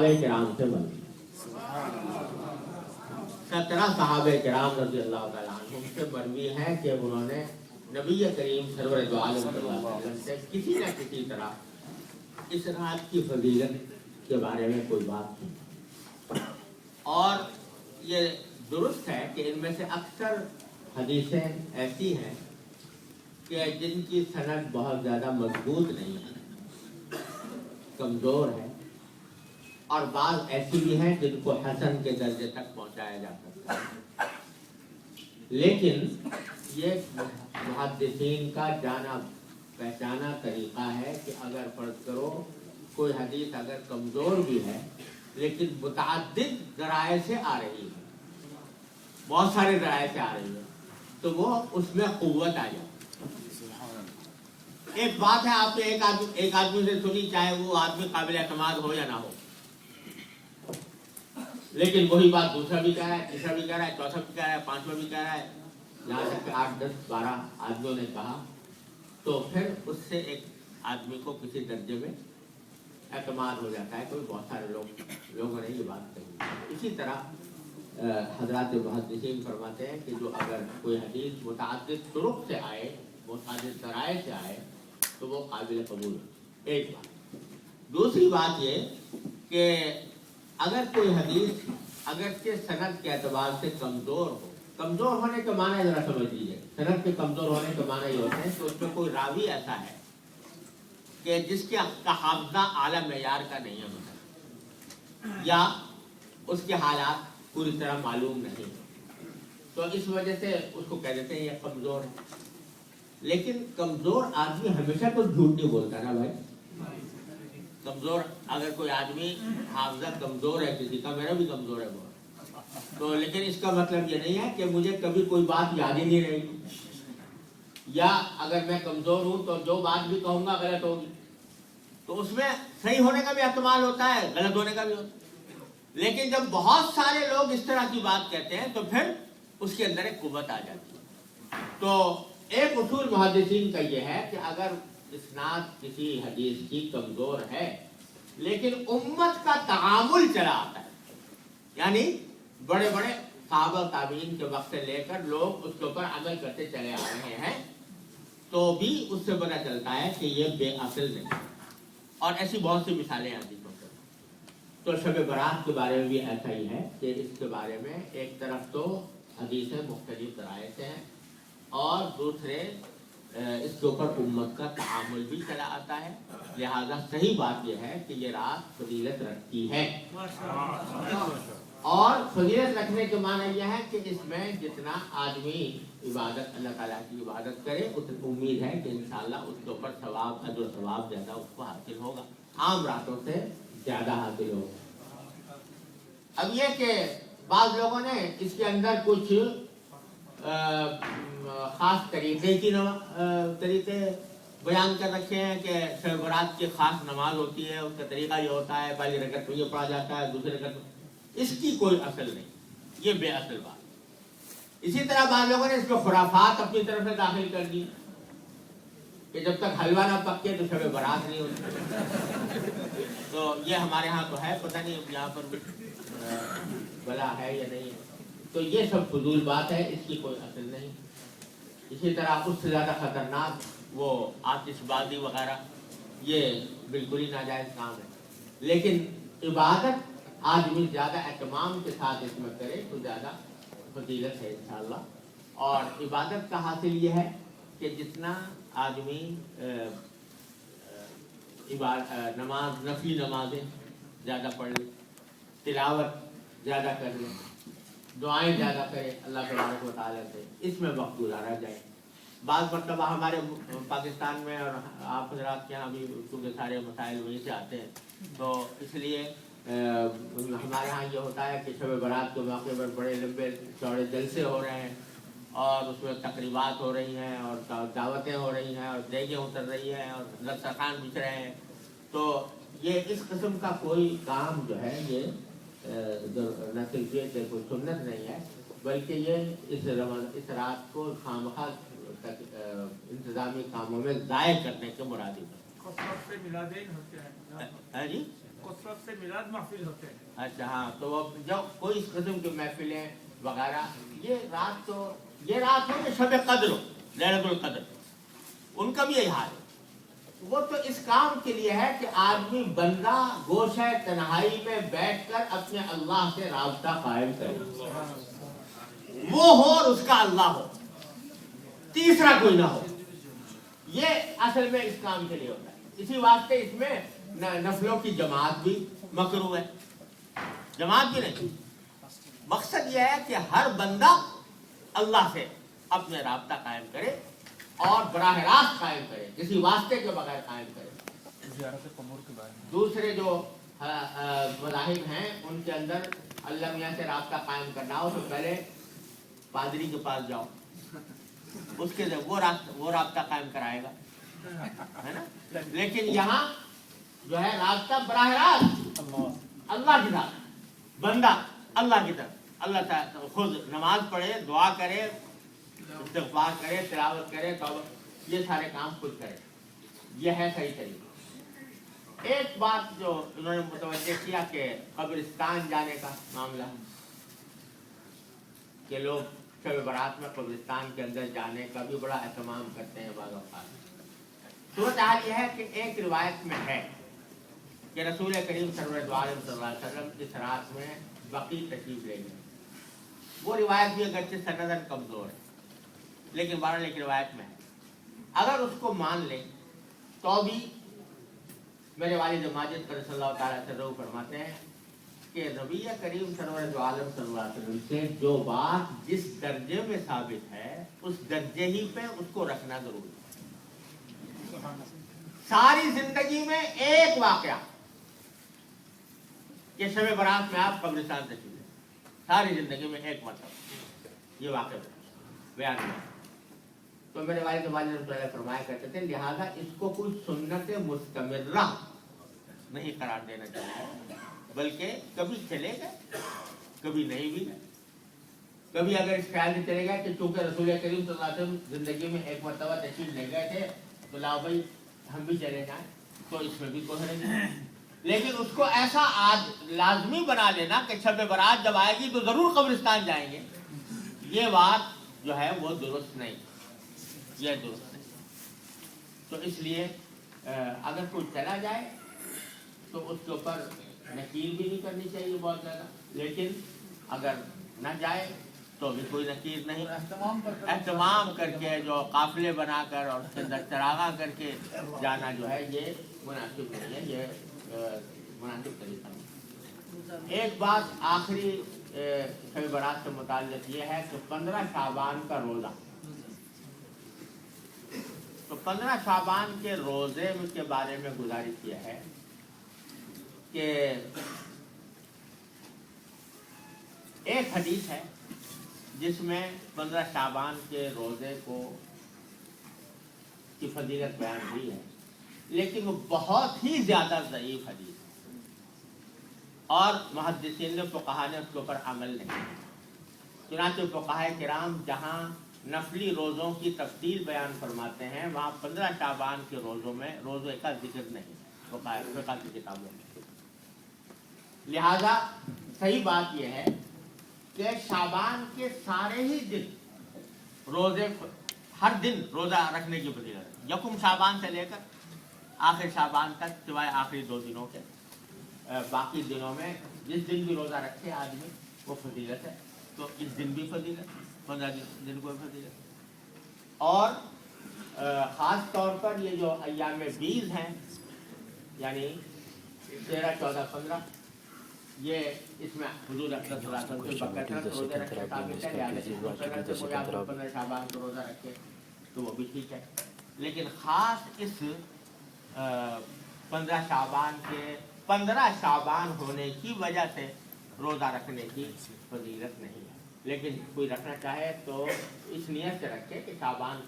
सहाबे किराम से मरवी, 17 सहाबे किराम रज़ी अल्लाह तआला अन्हुम से मरवी है कि उन्होंने नबी करीम सरवर दो आलम सल्लल्लाहु अलैहि वसल्लम से किसी न किसी तरह इस रात की फजीलत के बारे में कोई बात की। और ये दुरुस्त है कि इनमें से अक्सर हदीसें ऐसी हैं कि जिनकी सनद बहुत ज़्यादा मजबूत नहीं है, कमज़ोर है, और बाज़ ऐसी भी हैं जिनको हसन के दर्जे तक पहुंचाया जा सकता है। लेकिन ये मुहद्दिसीन का जाना पहचाना तरीक़ा है कि अगर फ़र्ज़ करो कोई हदीस अगर कमज़ोर भी है लेकिन मुतअद्दिद ज़राए से आ रही है, बहुत सारे ज़राए से आ रही है, तो वो उसमें क़ुव्वत आ जाती है। एक बात है आपने एक आदमी से सुनी, चाहे वो आदमी काबिल एतमाद हो या ना हो, लेकिन वही बात दूसरा भी कह रहा है, तीसरा भी कह रहा है, चौथा भी कह रहा है, पांचवा भी कह रहा है, यहाँ तक 8, 10, 12 आदमियों ने कहा, तो फिर उससे एक आदमी को किसी दर्जे में एतमाद हो जाता है। कोई बहुत सारे लोगों ने ये बात कही। इसी तरह हज़रात मुहद्दिसीन फरमाते हैं कि जो अगर कोई हदीस मुतअद्दिद तुरुक़ से आए, मुतअद्दिद ज़राए से आए, तो वो काबिल कबूल है। एक बात। दूसरी बात ये कि अगर कोई हदीस अगर के सनद के एतबार से कमज़ोर हो, कमज़ोर होने के माना ज़रा समझ लीजिए, सनद के कमज़ोर होने के माना ये होते हैं कि उसमें कोई रावी ऐसा है कि जिसके हाफ़ज़ा आला मेयार का नहीं है, मतलब या उसके हालात पूरी तरह मालूम नहीं, तो इस वजह से उसको कह देते हैं ये कमज़ोर है। लेकिन कमज़ोर आदमी हमेशा तो झूठ नहीं बोलता ना भाई। कमज़ोर अगर कोई आदमी हाफ़ज़ा कमज़ोर है किसी का, मेरा भी कमज़ोर है बहुत, तो लेकिन इसका मतलब ये नहीं है कि मुझे कभी कोई बात याद ही नहीं रहेगी, या अगर मैं कमज़ोर हूँ तो जो बात भी कहूँगा गलत होगी, तो उसमें सही होने का भी एहतमाल होता है, गलत होने का भी होता है। लेकिन जब बहुत सारे लोग इस तरह की बात कहते हैं तो फिर उसके अंदर एक कुव्वत आ जाती है। तो एक उसूल मुहद्दिसीन का ये है कि अगर इस्नाद किसी हदीस की कमज़ोर है लेकिन उम्मत का तआमुल चला आता है, यानी बड़े बड़े सहाबा ताबीन के वक्त से लेकर लोग उसके ऊपर अमल करते चले आ रहे हैं, तो भी उससे पता चलता है कि ये बेअसल नहीं। और ऐसी बहुत सी मिसालें आती हैं। तो शब बारात के बारे में भी ऐसा ही है कि इसके बारे में एक तरफ तो हदीसें मुख्तलिफ ज़राए से हैं, और दूसरे इसके ऊपर उम्मत का तआमुल भी चला आता है। लिहाजा सही बात यह है कि ये रात फजीलत रखती है, और फजीलत रखने के माना यह है कि इसमें जितना आदमी इबादत अल्लाह ताला की इबादत करे, उतनी उम्मीद है कि इंशाअल्लाह उसके ऊपर सवाब अजर सवाब ज़्यादा उसको हासिल होगा, आम रातों से ज़्यादा हासिल होगा। अब यह कि बाज़ लोगों ने इसके अंदर कुछ ख़ास तरीक़े बयान कर रखे हैं कि शब बारात की ख़ास नमाज होती है, उसका तरीक़ा ये होता है, पहली रकअत में ये पढ़ा जाता है, दूसरी रकअत, इसकी कोई असल नहीं, ये बेअसल बात। इसी तरह बाज़ लोगों ने इसको खुराफात अपनी तरफ से दाखिल कर दी कि जब तक हलवा ना पके तो शब बारात नहीं होती। तो ये हमारे यहाँ तो है, पता नहीं यहाँ पर भला है या नहीं है। तो ये सब फजूल बात है, इसकी कोई असल नहीं। इसी तरह उससे ज़्यादा ख़तरनाक वो आतिशबाजी वगैरह, ये बिल्कुल ही नाजायज़ काम है। लेकिन इबादत आदमी ज़्यादा एहतमाम के साथ इसमें करे तो ज़्यादा फजीलत है इंशाअल्लाह। और इबादत का हासिल ये है कि जितना आदमी नमाज नफली नमाजें ज़्यादा पढ़ ले, तिलावत ज़्यादा कर ले, दुआएं ज़्यादा करे अल्लाह तबारक व तआला से, इसमें वक्त गुजारा जाए। बाज़ मरतबा हमारे पाकिस्तान में और आप हज़रात के यहाँ भी क्योंकि सारे मसाइल वहीं से आते हैं, तो इसलिए हमारे यहाँ ये होता है कि शब बारात के मौके पर बड़े लंबे चौड़े जलसे हो रहे हैं, और उसमें तकरीबात हो रही हैं, और दावतें हो रही हैं, और देगें उतर रही हैं, और दस्तरखान बिछ रहे हैं। तो ये इस किस्म का कोई काम जो है ये न सिर्फ ये कि कोई सुन्नत नहीं है, बल्कि ये इस रात को खामखा इंतजामी कामों में ज़ाय करने के मुरादी है जी। कसरत से मिलाद महफिल होते हैं। अच्छा हाँ, तो वो जो कोई इस किस्म की महफिलें वगैरह, ये रात हो कि शब कद्र हो, लैलतुल कद्र, उनका भी यही हाल है। वो तो इस काम के लिए है कि आदमी बंदा गोशे तन्हाई में बैठकर अपने अल्लाह से राब्ता कायम करे, वो हो और उसका अल्लाह हो, तीसरा कोई ना हो। ये असल में इस काम के लिए होता है। इसी वास्ते इसमें नफलों की जमात भी मकरूह है, जमात भी नहीं। मकसद यह है कि हर बंदा अल्लाह से अपने राब्ता कायम करे और बराह रास्त कायम करे, किसी वास्ते के बगैर कायम करे। दूसरे जो मज़ाहिब हैं उनके अंदर अल्लाह मियाँ से राब्ता कायम करना हो तो पहले पादरी के पास जाओ, उसके वो राब्ता कायम कराएगा, है ना। लेकिन यहाँ जो है राब्ता बराह रास्त अल्लाह की तरफ, बंदा अल्लाह की तरफ, अल्लाह ताला खुद नमाज पढ़े, दुआ करे, इस्तिग़फ़ार करे, तिलावत करे, तौबा, ये सारे काम खुद करे। ये है सही तरीका। एक बात जो उन्होंने मुतवज्जे किया कि कब्रिस्तान जाने का मामला, कि लोग शब बारात में कब्रिस्तान के अंदर जाने का भी बड़ा एहतमाम करते हैं बाज़ औक़ात। सूरत हाल यह है कि एक रिवायत में है कि रसूल करीम सल्लल्लाहु अलैहि वसल्लम इस रात में बकी तशरीफ ले गए। वो रिवायत भी अगरचे सनदन कमज़ोर है, लेकिन बहरहाल एक रिवायत में है। अगर उसको मान लें तो भी मेरे वालिद माजिद सल्लल्लाहु अलैहि वसल्लम फरमाते हैं कि नबी करीम सल्लल्लाहु अलैहि वसल्लम से जो बात जिस दर्जे में साबित है उस दर्जे ही पे उसको रखना जरूरी है। सारी जिंदगी में एक वाकया कि शब बारात में आप कब्रिस्तान तशरीफ ले, सारी जिंदगी में एक मतलब ये वाकया बयान हुआ। तो मेरे वालिद फरमाया करते थे, लिहाजा इसको कोई सुन्नत मुस्तमिर्रा नहीं करार देना चाहिए, बल्कि कभी चले गए कभी नहीं भी गए। कभी अगर इस ख्याल से चले गए कि चूंकि रसूल करीम सल्लल्लाहु अलैहि वसल्लम जिंदगी में एक मरतबा तशरीफ ले गए थे तो लाओ भाई हम भी चले जाएं, तो इसमें भी कोई नहीं। लेकिन उसको ऐसा आज लाजमी बना लेना कि शब बारात जब आएगी तो जरूर कब्रिस्तान जाएंगे, ये बात जो है वो दुरुस्त नहीं, ये दुरुस्त नहीं। तो इसलिए अगर कोई चला जाए तो उसके ऊपर नकीर भी नहीं करनी चाहिए बहुत ज़्यादा, लेकिन अगर न जाए तो भी कोई नकीर नहीं। एहतमाम करके जो काफिले बनाकर और उसके अंदर चरागा करके जाना जो है ये मुनासिब नहीं है, ये मुनासिब तरीका नहीं। एक बात आखिरी शब बारात से मुताल्लिक़ ये है कि 15 शाबान का रोज़ा, तो 15 शाबान के रोज़े के बारे में गुजारिश किया है कि एक हदीस है जिसमें 15 शाबान के रोज़े की फजीलत बयान हुई है, लेकिन वो बहुत ही ज़्यादा ज़ईफ़ हदीस है और मुहद्दिसीन ने फ़ुक़हा ने उसके ऊपर अमल नहीं किया। चुनांचे फ़ुक़हा किराम जहाँ नफली रोज़ों की तफसील बयान फरमाते हैं वहाँ 15 शाबान के रोज़ों में रोज़े का जिक्र नहीं फ़ुक़हा की किताबों में। लिहाजा सही बात यह है कि शाबान के सारे ही दिन रोज़े, हर दिन रोज़ा रखने की फजीलत है, यकुम शाबान से लेकर आखिर शाबान तक, सिवाय आखिरी 2 दिनों के। बाकी दिनों में जिस दिन भी रोज़ा रखे आदमी वो फजीलत है, तो इस दिन भी फजीलत, 15 दिन को फजीलत। और ख़ास तौर पर ये जो अय्याम बीज हैं यानी 13, 14, 15, ये इसमें हुजूर अकरम सल्लल्लाहु अलैहि वसल्लम रोज़ा रखे साबित है, यानी कोई आप 15 शाबान को रोज़ा रखे तो वो भी ठीक है। लेकिन ख़ास इस 15 शाबान होने की वजह से रोज़ा रखने की फजीलत नहीं है, लेकिन कोई रखना चाहे तो इस नियत से रखे कि शाबान